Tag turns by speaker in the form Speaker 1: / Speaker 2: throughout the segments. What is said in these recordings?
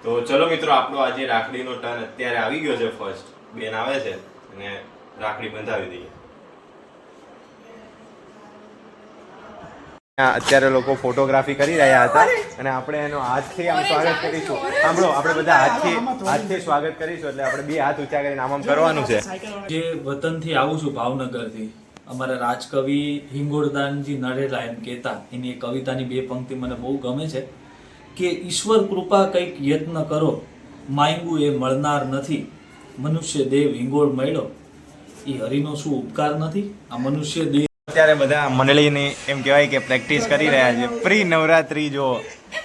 Speaker 1: તો ચલો મિત્રો, આપણો આજે રાખડીનો ટર્ન અત્યારે આવી ગયો છે. ફર્સ્ટ બેન આવે છે અને રાખડી બંધાવી દઈએ. અત્યારે લોકો ફોટોગ્રાફી કરી રહ્યા હતા અને આપણે એનો હાથથી આમ સ્વાગત કરીશું. સાંભળો, આપણે બધા હાથથી સ્વાગત કરીશું. એટલે આપણે બે હાથ ઊંચા કરીને આમ કરવાનું છે.
Speaker 2: જે વતનથી આવું છું, ભાવનગરથી, અમારા રાજકવિ હિંગોળદાનજી નરેલા એમ કહેતા, એની કવિતાની બે પંક્તિ મને બહુ ગમે છે કે ઈશ્વર કૃપા કંઈક યત્ન કરો, માંગ્યું એ મળનાર નથી, મનુષ્ય દેવ હિંગોળ મળ્યો એ હરિનો શું ઉપકાર નથી. આ મનુષ્ય દેવ
Speaker 1: અત્યારે બધા મંડળીની એમ કહેવાય કે પ્રેક્ટિસ કરી રહ્યા છે. પ્રી નવરાત્રી જો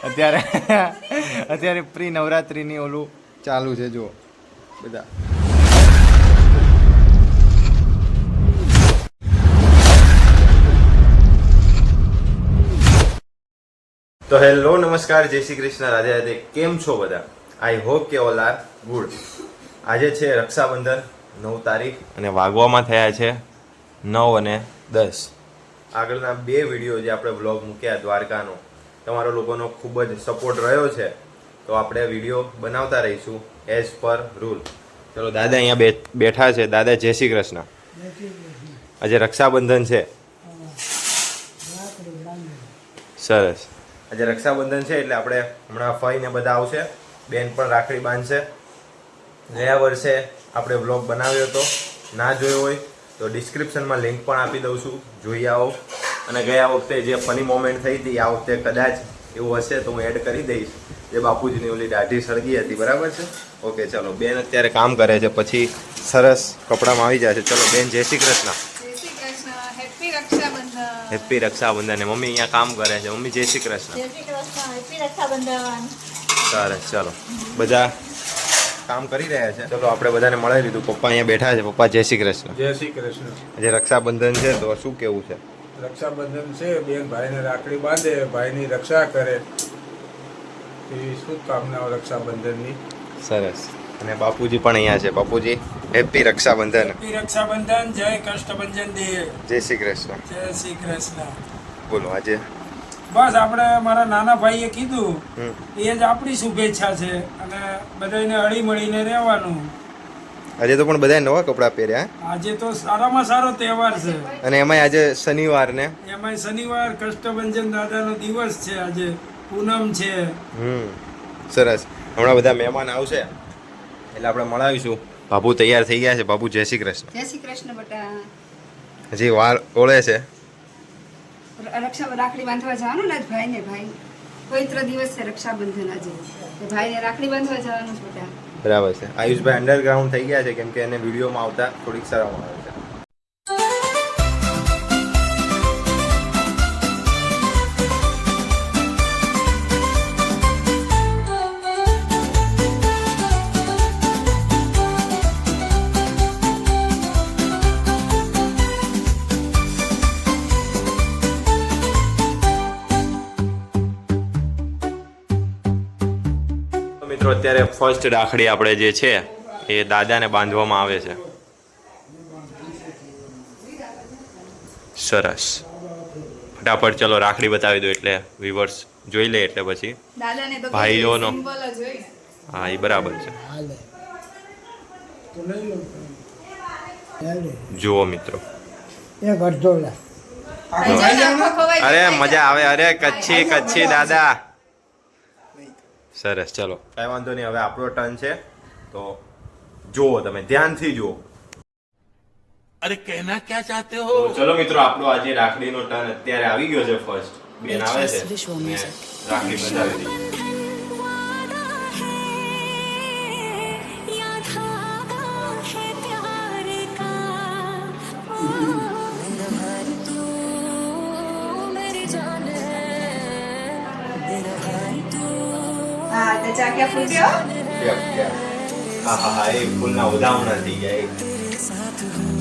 Speaker 1: અત્યારે પ્રી નવરાત્રીની ઓલું ચાલુ છે. જો બધા તો હેલો, નમસ્કાર, જય શ્રી કૃષ્ણ, રાધે રાધે. કેમ છો બધા? આઈ હોપ કે ઓલ આર ગુડ. આજે છે રક્ષાબંધન, 9 તારીખ અને વાગવામાં થયા છે 9 અને 10. આગળના 2 વિડીયો જે આપણે વ્લોગ મૂક્યા દ્વારકાનો, તમારો લોકોનો ખૂબ જ સપોર્ટ રહ્યો છે. તો આપણે વિડીયો બનાવતા રહીશું એઝ પર રૂલ. ચલો, દાદા અહીંયા બેઠા છે. દાદા, જય શ્રી કૃષ્ણ. આજે રક્ષાબંધન છે. સરસ. આજે રક્ષાબંધન છે એટલે આપણે હમણાં ફઈને બધા આવશે. બેન પણ રાખડી બાંધશે. ગયા વર્ષે આપણે વ્લોગ બનાવ્યો હતો, ના જોયો હોય તો ડિસ્ક્રિપ્શનમાં લિંક પણ આપી દઉં છું, જોઈ આવો. અને ગયા વખતે જે ફની મોમેન્ટ થઈ હતી, આ વખતે કદાચ એવું હશે તો હું એડ કરી દઈશ. જે બાપુજીની ઓલી દાઢી સળગી હતી, બરાબર છે? ઓકે, ચલો. બેન અત્યારે કામ કરે છે, પછી સરસ કપડામાં આવી જાય છે. ચલો બેન, જય શ્રી કૃષ્ણ. હેપી રક્ષાબંધન. મમ્મી અહીંયા કામ કરે છે. મમ્મી, જય શ્રી કૃષ્ણ. સરસ. ચલો, બધા કામ કરી રહ્યા છે. ચલો, આપણે બધાને મળી લીધું. પપ્પા અહીંયા બેઠા છે. પપ્પા, જય શ્રી કૃષ્ણ.
Speaker 3: જય શ્રી કૃષ્ણ.
Speaker 1: આજે રક્ષાબંધન છે તો શું કેવું છે?
Speaker 3: રક્ષાબંધન છે, બેન ભાઈને રાખડી બાંધે, ભાઈની રક્ષા કરે, એવી શુભકામનાઓ રક્ષાબંધનની.
Speaker 1: સરસ. અને બાપુજી પણ અહીંયા છે. બાપુજી, હેપી રક્ષાબંધન.
Speaker 4: હેપી રક્ષાબંધન. જય કષ્ટભંજન દેવ.
Speaker 1: જય શ્રી કૃષ્ણ.
Speaker 4: જય શ્રી કૃષ્ણ.
Speaker 1: બોલો. આજે
Speaker 4: બસ આપણે મારા નાના ભાઈએ કીધું એ જ આપણી શુભેચ્છા છે અને બધાને હળી મળીને રહેવાનું.
Speaker 1: આજે તો પણ બધાએ નવા કપડાં પહેર્યા.
Speaker 4: આજે તો સારામાં સારો તહેવાર છે
Speaker 1: અને એમાંય આજે શનિવાર ને
Speaker 4: એમાંય શનિવાર, કષ્ટભંજન દાદાનો દિવસ છે. આજે પૂનમ છે.
Speaker 1: સરસ. હમણાં બધા મહેમાન આવશે એટલે આપણે મળાવીશું. બાપુ તૈયાર થઈ ગયા છે. બાપુ, જય શ્રી કૃષ્ણ.
Speaker 5: જય શ્રી કૃષ્ણ બેટા.
Speaker 1: હજી વાર ઓળે છે.
Speaker 5: રાખડી બાંધવા જવાનું ને ભાઈને. ભાઈ પવિત્ર દિવસ છે રક્ષાબંધન. આજે ભાઈને રાખડી બાંધવા જવાનું બેટા.
Speaker 1: બરાબર છે. આયુષભાઈ અંડરગ્રાઉન્ડ થઈ ગયા છે કેમ કે એને વિડીયોમાં આવતા થોડીક શરમ આવે છે. મિત્રો, અત્યારે ફર્સ્ટ રાખડી આપણે જે છે એ દાદાને બાંધવામાં આવે છે. સરસ. ફટાફટ ચલો રાખડી બતાવી દો એટલે વ્યુઅર્સ જોઈ લે એટલે પછી
Speaker 5: દાદાને તો
Speaker 1: ભાઈઓનો.
Speaker 5: સિમ્બોલ જ હોય ને.
Speaker 1: હા, એ બરાબર છે. જુઓ મિત્રો, અરે મજા આવે. અરે કચ્છી દાદા. સરસ. ચલો, કાંઈ વાંધો નહીં. હવે આપણો ટર્ન છે તો જુઓ, તમે ધ્યાનથી જુઓ.
Speaker 6: અરે કહેના ક્યા ચાહતે હો?
Speaker 1: ચલો મિત્રો, આપણો આજે રાખડીનો ટર્ન અત્યારે આવી ગયો છે. ફર્સ્ટ બેન આવે છે, રાખડી બંધાવી દઈએ.
Speaker 5: હા, તો ચાક્યા ફૂટ્યો.
Speaker 1: હા હા હા, એ ફૂલના ઉદાહરણ થઈ ગયા.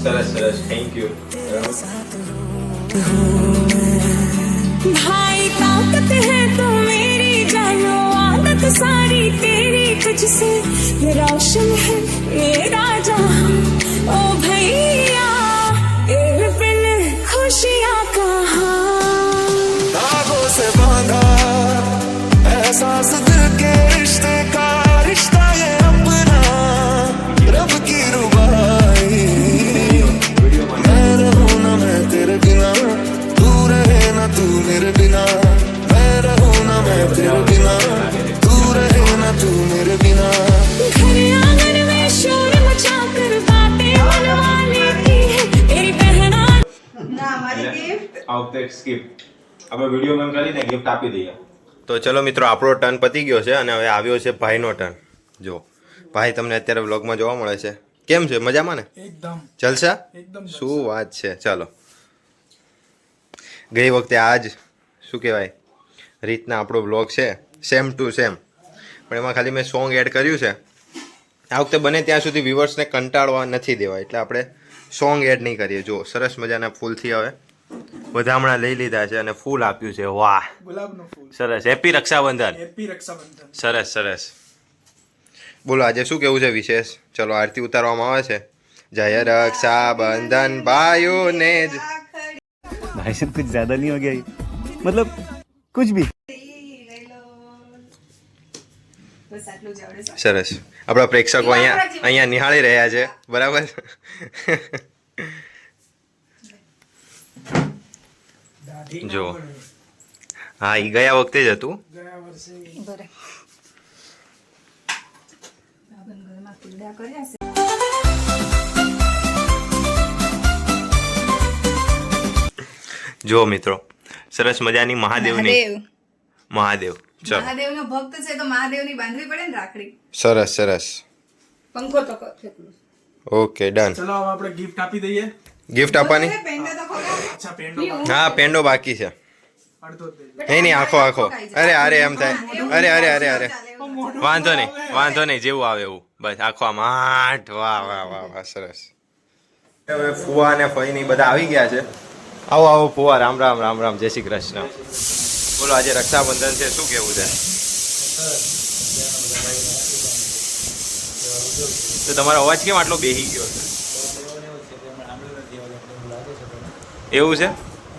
Speaker 1: સરસ સરસ, થેન્ક યુ.
Speaker 7: भाई ताकत है तू मेरी जानो आदत सारी तेरी तुझसे ये रोशन है मेरा जहां ओ भैया तेरे बिन खुशियां कहां
Speaker 6: धागों से बांधा एहसास दिल के रिश्ते का
Speaker 1: એક સ્કીપ આપણે વિડીયો બંધ કરીને ગિફ્ટ આપી દઈએ. તો ચલો મિત્રો, આપણો ટર્ન પતી ગયો છે અને હવે આવ્યો છે ભાઈનો ટર્ન. જો ભાઈ તમને અત્યારે વ્લોગમાં જોવા મળે છે. કેમ છે? મજામાં ને?
Speaker 4: એકદમ
Speaker 1: જલસા?
Speaker 4: એકદમ
Speaker 1: શું વાત છે. ચાલો, ગઈ વખતે આજ શું કહેવાય રીતના આપણો બ્લોગ છે સેમ ટુ સેમ, પણ એમાં ખાલી મેં સોંગ એડ કર્યું છે. આ વખતે બને ત્યાં સુધી વ્યુઅર્સને કંટાળવા નથી દેવા, એટલે આપણે સોંગ એડ નહીં કરીએ. જો સરસ મજાના ફૂલથી હવે વધામણા લઈ લીધા છે અને ફૂલ આપ્યું છે. વાહ,
Speaker 4: ગુલાબનું ફૂલ.
Speaker 1: સરસ. હેપી રક્ષાબંધન.
Speaker 4: હેપી રક્ષાબંધન.
Speaker 1: સરસ સરસ. બોલો આજે શું કેવું છે વિશેષ? ચલો આરતી ઉતારવામાં આવે છે. જય રક્ષાબંધન ભાઈઓને જ.
Speaker 8: भाई साहब कुछ ज्यादा नहीं हो गया ये? मतलब कुछ भी.
Speaker 1: સરસ. આપણા પ્રેક્ષકો અહીંયા નિહાળી રહ્યા છે, બરાબર?
Speaker 4: દાઢી
Speaker 1: જો.
Speaker 4: ના પડે.
Speaker 1: હા, એ ગયા વખતે જ હતું.
Speaker 4: ગયા વર્ષે
Speaker 5: બરે ઘરમાં કુંડા કર્યા છે.
Speaker 1: જો મિત્રો, સરસ મજાની મહાદેવની મહાદેવ. ચલો,
Speaker 5: મહાદેવનો ભક્ત છે તો મહાદેવની બાંધવી પડે ને રાખડી.
Speaker 1: સરસ સરસ.
Speaker 5: પંખો તો ફેંકલો.
Speaker 1: Okay, done.
Speaker 4: ચલો હવે આપણે ગિફ્ટ આપી દઈએ.
Speaker 1: ગિફ્ટ આપવાની?
Speaker 5: પેંડા તો ખવડાવો.
Speaker 4: અચ્છા પેંડો
Speaker 1: હા, પેંડો બાકી છે.
Speaker 4: અડધો જ દેજો.
Speaker 1: નહીં આખો આખો. અરે એમ થાય. અરે વાંધો નહીં જેવું આવે એવું. બસ આખો આમ આઠ. વાહ વાહ વાહ વાહ, સરસ. હવે ફુવા અને ફઈની બધા આવી ગયા છે. આવો ફુવા. રામ રામ રામ રામ. જય શ્રી કૃષ્ણ. બોલો આજે રક્ષાબંધન છે, શું કેવું છે? તો તમારો અવાજ કેમ આટલો બેહી ગયો છે? એવું છે?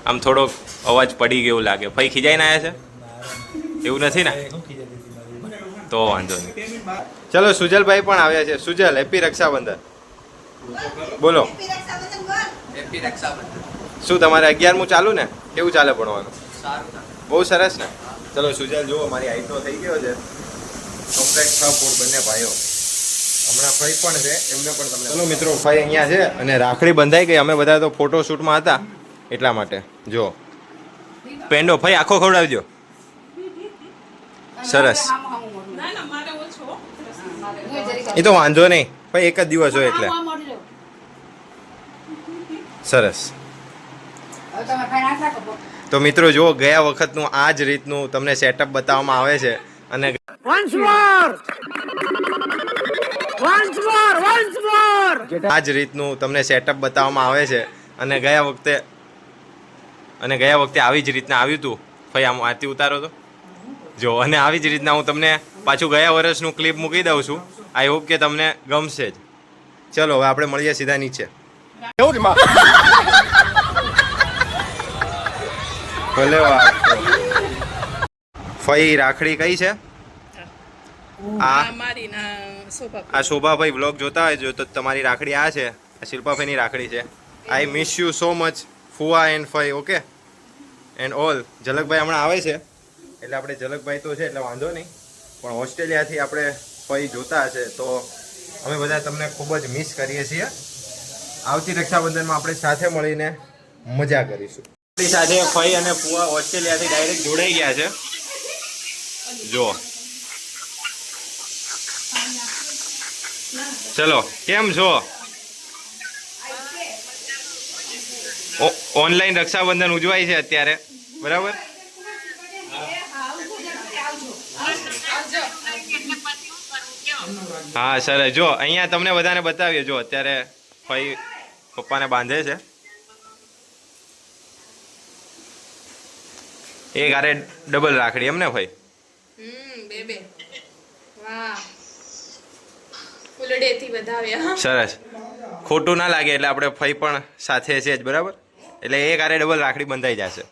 Speaker 1: આમ થોડોક અવાજ પડી ગયો લાગે. ફઈ ખીજાઈને આવ્યા છે? એવું નથી ને? તો વાંધો નહીં. ચલો, સુજલભાઈ પણ આવ્યા છે. સુજલ, હેપી રક્ષાબંધન. બોલો. શું તમારે 11મું ચાલુ ને? કેવું ચાલે ભણવાનું? બહુ સરસ ને. ચલો સુજલ, જુઓ મારી હાઈટનો થઈ ગયો છે કમ્પ્લીટ 6 ફૂટ બંને ભાઈઓ. હમણાં ફઈ પણ છે, એમને પણ તમને. ચલો મિત્રો, ફઈ અહીંયા છે અને રાખડી બંધાઈ ગઈ. અમે બધા તો ફોટોશૂટમાં હતા એટલા માટે. જો પેંડો ફઈ આખો ખવડાવજો. સરસ. એ તો વાંધો નહીં, ભાઈ એક જ દિવસ હોય એટલે. સરસ. તો મિત્રો જુઓ, ગયા વખતનું આ જ રીતનું તમને સેટઅપ બતાવવામાં આવે છે અને આ જ રીતનું તમને સેટઅપ બતાવવામાં આવે છે અને ગયા વખતે આવી જ રીતના આવ્યું હતું. ભાઈ આમ આરતી ઉતારો તો જો, અને આવી જ રીતના હું તમને પાછું ગયા વર્ષનું ક્લિપ મૂકી દઉં છું. આઈ હોપ કે તમને ગમશે જ. ચલો હવે આપણે મળીએ સીધા નીચે. ભલે વાત. ફઈ રાખડી કઈ છે? આ શોભાભાઈ બ્લોગ જોતા હોય તો તમારી રાખડી આ છે. આ શિલ્પાભાઈની રાખડી છે. I miss you so much ફુવા એન્ડ ફઈ. Okay and all. ઝલકભાઈ હમણાં આવે છે એટલે આપણે ઝલકભાઈ તો છે એટલે વાંધો નહીં, પણ ઓસ્ટ્રેલિયાથી આપણે ફઈ જોતા હશે તો અમે બધા તમને ખૂબ જ મિસ કરીએ છીએ. આવતી રક્ષાબંધનમાં આપણે સાથે મળીને મજા કરીશું. આપણી સાથે ફઈ અને ફુવા ઓસ્ટ્રેલિયાથી ડાયરેક્ટ જોડાઈ ગયા છે. જો ચલો, કેમ છો? ઓનલાઈન રક્ષાબંધન ઉજવાય છે અત્યારે, બરાબર? હા સર, જો અહીંયા તમને બધાને બતાવીએ. જો અત્યારે ફઈ પપ્પાને બાંધે છે. એક આરે ડબલ રાખડી એમ ને ફઈ?
Speaker 9: બે વાહ, ફૂલડેથી વધાવ્યા.
Speaker 1: સરસ. ખોટું ના લાગે એટલે આપણે ફઈ પણ સાથે છે જ, બરાબર? એટલે એક આરે ડબલ રાખડી બંધાઈ જશે.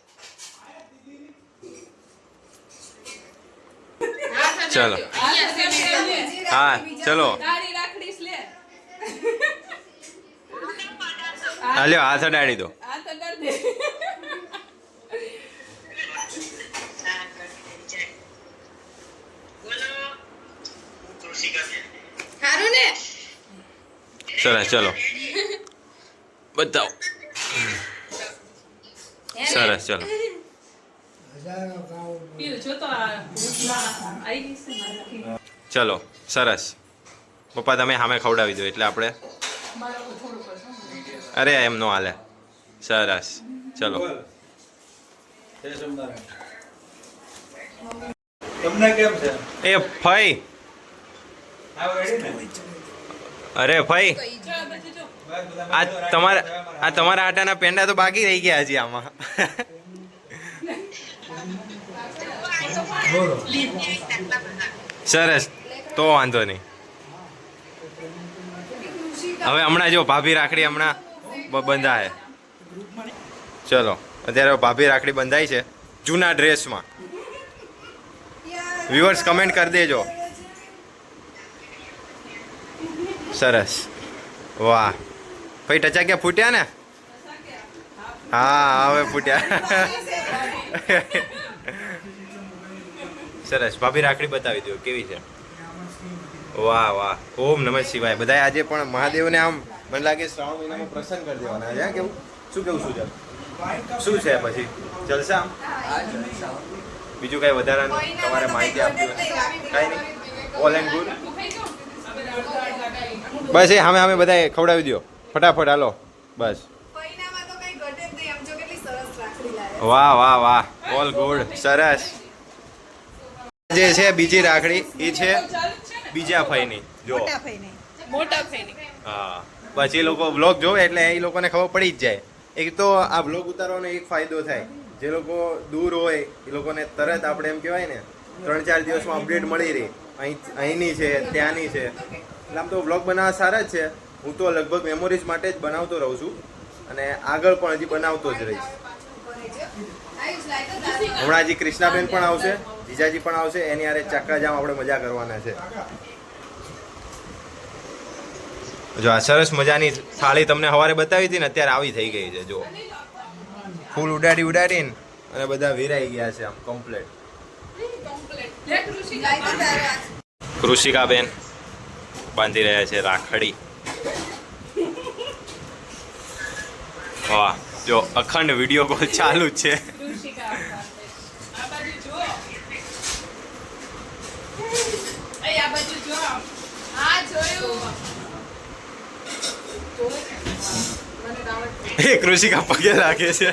Speaker 1: ચલો હા ચલો હાલ્યો હાથ અડાડી દો. સરસ. ચલો બતાવો. સરસ ચલો
Speaker 9: પેલું જો તો આવી ગઈ છે મારાથી.
Speaker 1: ચલો સરસ પપ્પા તમે સામે ખવડાવી દો એટલે આપણે અરે એમ નો હાલે સરસ ચલો
Speaker 3: તમને કેમ છે?
Speaker 1: એ ફઈ અરે ફઈ આ તમારા આટાના પેંડા તો બાકી રહી ગયા હજી આમાં સરસ તો વાંધો નહીં હવે હમણાં જો ભાભી રાખડી હમણાં બંધાય ચલો અત્યારે ભાભી રાખડી બંધાઈ છે જૂના ડ્રેસમાં વ્યુઅર્સ કમેન્ટ કરી દેજો સરસ વાહ ભાઈ ટચા ક્યાં ફૂટ્યા ને હા હવે ફૂટ્યા સરસ ભાભી રાખડી બતાવી દો કેવી છે વાહ વાહ ઓમ નમઃ શિવાય બધાય આજે પણ મહાદેવને આમ મને લાગે શ્રાવણ મહિનામાં પ્રસન્ન કરી દેવાના છે કેવું શું કેવું શું છે શું છે પછી જલસા બીજું કઈ વધારાનું તમારે માહિતી આપવી હોય કઈ નહીં ઓલ એન્ડ ગુડ બસ એ સામે સામે બધા ખવડાવી દો ફટાફટ હાલો બસ વાહ વાહ વાહ ઓલ ગુડ સરસ જે છે બીજી રાખડી એ છે બીજા ફઈની જો
Speaker 9: મોટા ફેની
Speaker 1: હા બસ એ લોકો વ્લોગ જોવે એટલે એ લોકોને ખબર પડી જ જાય એક તો આ વ્લોગ ઉતારવાનો એક ફાયદો થાય જે લોકો દૂર હોય એ લોકોને તરત આપણે એમ કહેવાય ને 3-4 દિવસમાં અપડેટ મળી રહી અહીંની છે ત્યાંની છે એટલે આમ તો વ્લોગ બનાવવા સારા જ છે હું તો લગભગ મેમોરીઝ માટે જ બનાવતો રહું છું અને આગળ પણ હજી બનાવતો જ રહીશ હમણાં હજી કૃષ્ણાબેન પણ આવશે જીજાજી પણ આવશે એની હારે ચક્કાજામ આપણે મજા કરવાના છે જો આ સરસ મજાની થાળી તમને સવારે બતાવી હતી ને અત્યારે આવી થઈ ગઈ છે જો ફૂલ ઉડાડીને અને બધા વેરાઈ ગયા છે આમ કમ્પ્લેટ કૃષિકાબેન બાંધી રહ્યા છે રાખડી વાહ જો અખંડ વિડીયો કોલ ચાલુ જ છે
Speaker 9: આ બાજુ જુઓ આ બાજુ જુઓ હા જોયું
Speaker 1: એ કૃષિકા પગે લાગે છે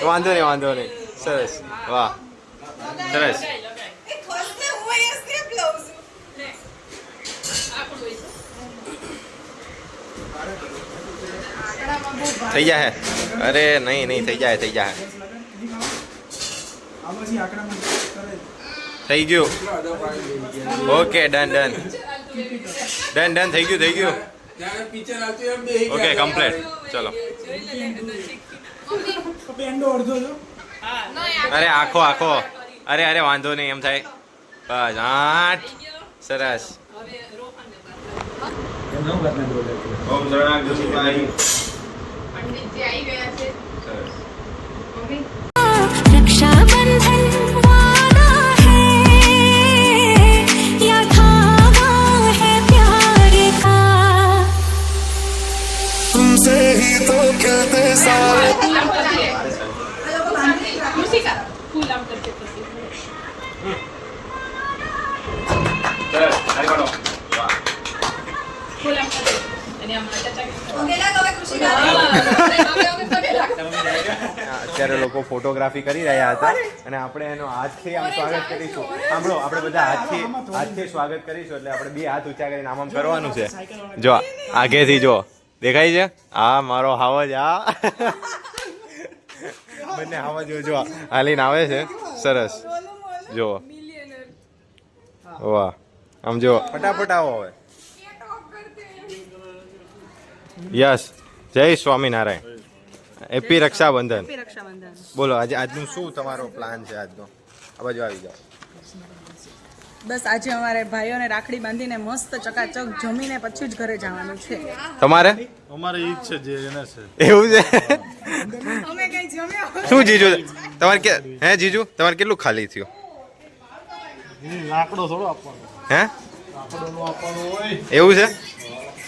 Speaker 1: વાંધો નહીં સરસ વાહ સરસ થઈ જાય અરે નહીં થઈ જાય થઈ ગયું ઓકે ડન થઈ ગયું ઓકે કમ્પ્લીટ ચલો અરે આખો અરે વાંધો નહીં એમ થાય બસ 8 સરસ ઓમ શરણાગ જોશીભાઈ
Speaker 9: પંડિતજી આવી ગયા છે મમ્મી
Speaker 7: रक्षाबंधन वादा है या धागा है प्यार का
Speaker 10: तुमसे ही तो कहते सारे
Speaker 9: કૃષિકા ફૂલ આમ કરતે પછી
Speaker 1: સરસ હારી પાડો વાહ
Speaker 9: ફૂલ આમ કરતે અને આમ ચાચા
Speaker 1: અત્યારે લોકો ફોટોગ્રાફી કરી રહ્યા હતા અને આપણે એનો હાથથી આમ સ્વાગત કરીશું સાંભળો આપણે બધા હાથથી સ્વાગત કરીશું એટલે આપણે બે હાથ ઊંચા કરીને આમ કરવાનું છે જો આગેથી જો દેખાય છે આ મારો હાવજ આ બંને હાવજ જો હાલીને આવે છે સરસ જો વાહ આમ જો ફટાફટ આવો હવે યસ જય સ્વામિનારાયણ હેપી રક્ષાબંધન બોલો આજનું શું તમારો પ્લાન છે આજનો આ બાજુ આવી જાઓ
Speaker 11: બસ આજે અમારે ભાઈઓને રાખડી બાંધીને મસ્ત ચકાચક જમીને પછી જ ઘરે જવાનું છે
Speaker 1: તમારે
Speaker 3: અમારે ઈ જ છે જે એને છે
Speaker 1: એવું છે
Speaker 11: અમે કઈ જમ્યા
Speaker 1: શું જીજુ તમારે કે હે જીજુ તમારે કેટલું ખાલી થયું
Speaker 3: લાકડો થોડો આપવાનો
Speaker 1: હે એવું છે?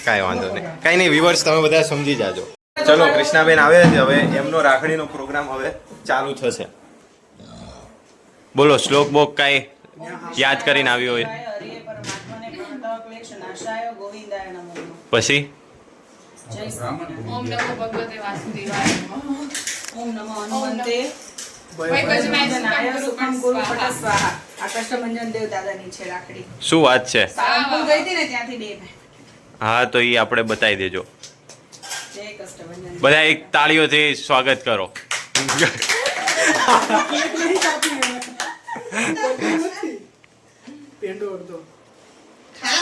Speaker 1: કાંઈ વાંધો નહીં, કાંઈ નહીં વિવર્સ તમે બધા સમજી જાજો. ચલો કૃષ્ણાબેન આવે છે, હવે એમનો રાખડીનો પ્રોગ્રામ હવે ચાલુ થશે. બોલો શ્લોક બોક કાંઈ યાદ કરીને આવ્યો હોય પછી?
Speaker 9: ઓમ નમો ભગવતે વાસુદેવાય નમઃ.
Speaker 11: ઓમ નમો હનુમંતે
Speaker 9: વૈકજનાય સુખમ ગુરુ પટ
Speaker 11: સ્વાહા. આ કષ્ટભંજન દેવ દાદાની છે રાખડી.
Speaker 1: શું વાત છે?
Speaker 11: સારંગપુર ગઈ હતી ને ત્યાંથી 2 ભાઈ.
Speaker 1: હા તો એ આપણે બતાવી દેજો.
Speaker 11: જય કષ્ટભંજન.
Speaker 1: બધા એક તાળીઓથી સ્વાગત કરો.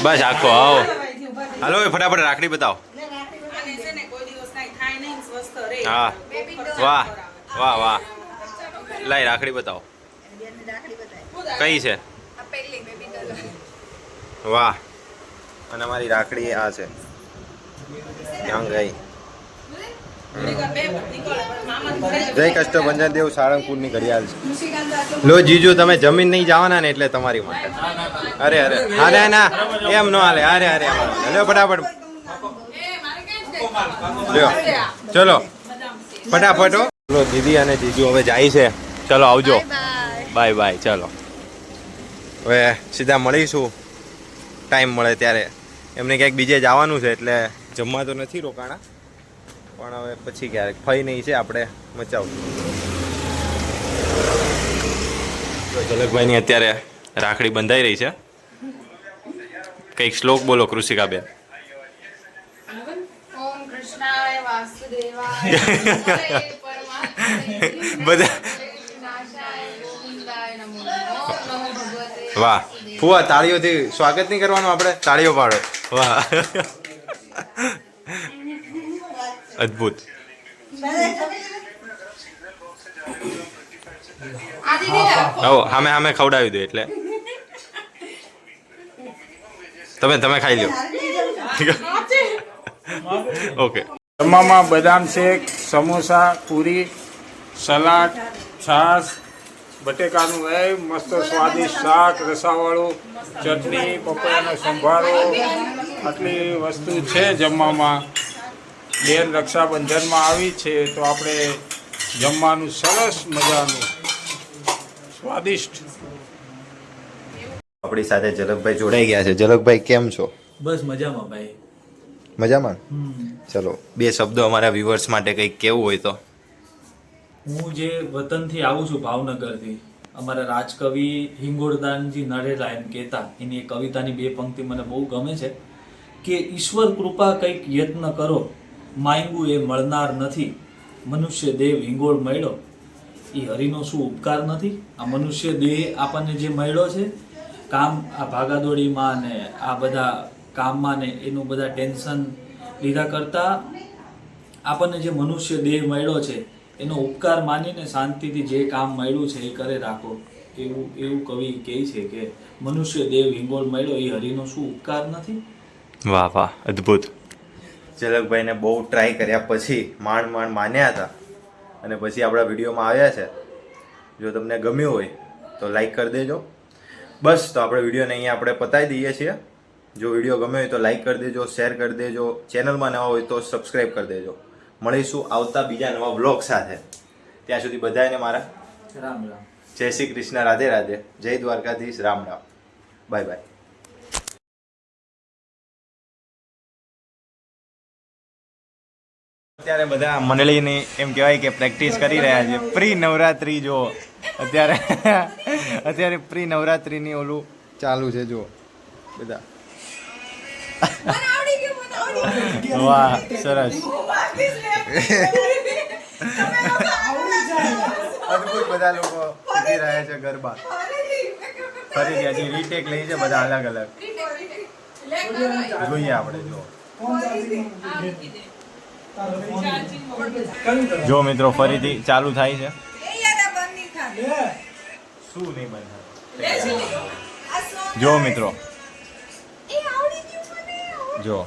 Speaker 1: બસ આખો આવો. હાલો હવે ફટાફટ રાખડી બતાવો.
Speaker 11: અને છે ને કોઈ દિવસ કાંઈ થાય નહીં, સ્વસ્થ રહે.
Speaker 1: હા વાહ વાહ વાહ. લાઈ રાખડી બતાવો. કઈ છે? વાહ. અને અમારી રાખડી આ છે. ક્યાં ગઈ? જય કષ્ટભંજન દેવ સાળંગપુરની ઘડિયાળ છે. લો જીજુ તમે જમીન નહીં જવાના ને એટલે તમારી માટે. અરે અરે અરે ના એમ ન હાલે. અરે અરે લ્યો ફટાફટ લ્યો. ચલો ફટાફટ. ચલો દીદી અને જીજુ હવે જાય છે. ચલો આવજો. Bye bye. ચલો હવે સીધા મળીશું ટાઈમ મળે ત્યારે. એમને ક્યાંક બીજે જવાનું છે એટલે જમવા તો નથી રોકાણા, પણ હવે પછી ક્યારેક ફઈ નહીં છે આપણે મચાવું. ઝલકભાઈની અત્યારે રાખડી બંધાઈ રહી છે. કંઈક શ્લોક બોલો કૃષિકાબેન.
Speaker 9: ઓમ કૃષ્ણાય વાસુદેવાય નમઃ.
Speaker 1: બધા
Speaker 9: નાશાય ગોવિંદાય નમઃ. ઓમ નમો ભગવતે
Speaker 1: વાહ. ફુવા તાળીઓથી સ્વાગત નહીં કરવાનું આપણે? તાળીઓ પાડો. વાહ અદ્ભુત. આવો સામે સામે ખવડાવી દો એટલે તમે ખાઈ લો. ઓકે.
Speaker 3: જમવામાં બદામ શેક, સમોસા, પૂરી, સલાડ, છાશ, બટેકાનું મસ્ત સ્વાદિષ્ટ શાક, રસાવાળું, ચટણી, પપૈયાનો સંભારો, આટલી વસ્તુ છે જમવામાં. બેન રક્ષાબંધનમાં આવી છે તો આપણે જમવાનું સરસ મજાનું સ્વાદિષ્ટ.
Speaker 1: આપણી સાથે ઝલકભાઈ જોડાઈ ગયા છે. ઝલકભાઈ કેમ છો?
Speaker 2: બસ મજામાં ભાઈ.
Speaker 1: મજામાં? ચલો 2 શબ્દો અમારા વ્યુઅર્સ માટે કંઈક કેવું હોય તો.
Speaker 2: હું જે વતનથી આવું છું ભાવનગરથી, અમારા રાજકવિ હિંગોળદાનજી નરેલા એમ કહેતા, એની એક કવિતાની 2 પંક્તિ મને બહુ ગમે છે કે ઈશ્વર કૃપા કંઈક યત્ન કરો, માંગ્યું એ મળનાર નથી, મનુષ્ય દેવ હિંગોળ મળ્યો એ હરિનો શું ઉપકાર નથી. આ મનુષ્ય દેહ આપણને જે મળ્યો છે, કામ આ ભાગાદોડીમાં ને આ બધા કામમાં ને એનું બધા ટેન્શન લીધા કરતાં આપણને જે મનુષ્ય દેહ મળ્યો છે એનો ઉપકાર માનીને શાંતિથી જે કામ મળ્યું છે એ કરે રાખો. એવું કવિ કહે છે કે મનુષ્ય દેવ હિંગોળ મળ્યો એ હરિનો શું ઉપકાર નથી.
Speaker 1: વાહ વાહ અદ્ભુત. ઝલકભાઈને બહુ ટ્રાય કર્યા પછી માંડ માન્યા હતા અને પછી આપણા વિડીયોમાં આવ્યા છે. જો તમને ગમ્યું હોય તો લાઈક કરી દેજો. બસ તો આપણે વિડીયોને અહીંયા આપણે પતાવી દઈએ છીએ. જો વિડીયો ગમ્યો હોય તો લાઈક કરી દેજો, શેર કરી દેજો, ચેનલમાં નવા હોય તો સબસ્ક્રાઈબ કરી દેજો. મળીશું આવતા બીજા નવા વ્લોગ સાથે. ત્યાં સુધી બધાને મારા
Speaker 2: રામ રામ.
Speaker 1: જય શ્રી કૃષ્ણ, રાધે રાધે, જય દ્વારકાધીશ, રામ રામ, બાય બાય. અત્યારે બધા મંડળીની એમ કહેવાય કે પ્રેક્ટિસ કરી રહ્યા છે. પ્રી નવરાત્રી જો અત્યારે પ્રી નવરાત્રીની ઓલું ચાલુ છે. જો બધા વાહ સરસ અદભુત. બધા લોકો શીખી રહ્યા છે ગરબા. ફરીથી હજી રીટેક લઈ છે બધા અલગ અલગ. જોઈએ આપણે. જો મિત્રો ફરીથી ચાલુ થાય છે. શું નહીં બંધ? જો મિત્રો જો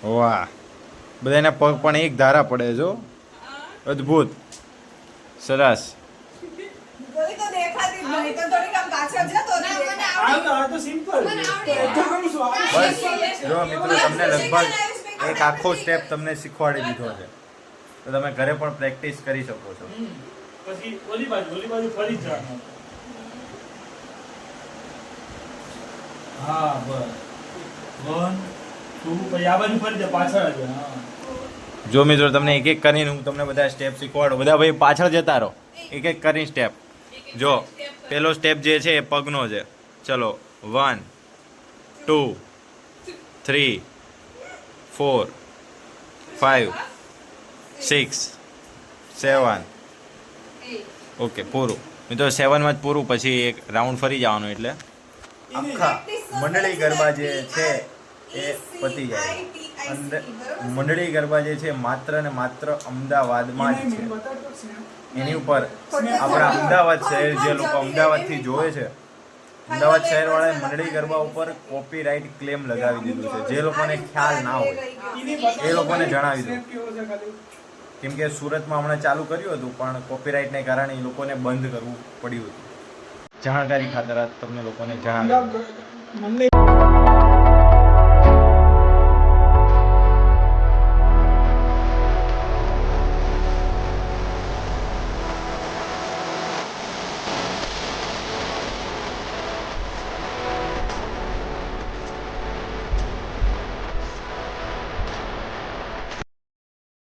Speaker 1: વાહ, બધાના પગ પણ એક ધારા પડે. જો અદ્ભુત સરસ.
Speaker 11: તો દેખાતી જ નહીં તો થોડી કામ
Speaker 4: આ તો સિમ્પલ
Speaker 1: બસ જો મિત્રો તમને લગભગ એક આખો સ્ટેપ તમને શીખવાડી દીધો છે, તો તમે ઘરે પણ પ્રેક્ટિસ કરી શકો છો.
Speaker 4: પછી ઓલી બાજુ ફરી જવાનું. હા બસ 1 2 પછી આ બાજુ ફરી જા પાછળ જ. હા
Speaker 1: જો મિત્રો તમને એક એક કરીને હું તમને બધા સ્ટેપ શીખવાડું. બધા ભાઈ પાછળ જતા રહો, એક એક કરીને સ્ટેપ. જો પેલો સ્ટેપ જે છે એ પગનો છે. ચલો 1 2 3 4 5 6 7. ઓકે પૂરું મિત્રો, 7 માં જ પૂરું. પછી એક રાઉન્ડ ફરી જવાનું એટલે આખા મંડળી ગરબા જે છે એ પતી જાય. અંદર મંડળી ગરબા જે છે માત્ર ને માત્ર અમદાવાદમાં જ છે. એની ઉપર આપણા અમદાવાદ શહેર, જે લોકો અમદાવાદથી જોવે છે, અમદાવાદ શહેરવાળાએ મંડળી ગરબા ઉપર કોપીરાઇટ ક્લેમ લગાવી દીધું છે. જે લોકોને ખ્યાલ ના હોય એ લોકોને જણાવી દઉં, કેમ કે સુરતમાં હમણાં ચાલુ કર્યું હતું પણ કોપીરાઇટને કારણે એ લોકોને બંધ કરવું પડ્યું હતું. જાણકારી ખાતર તમને લોકોને જણાવ્યું.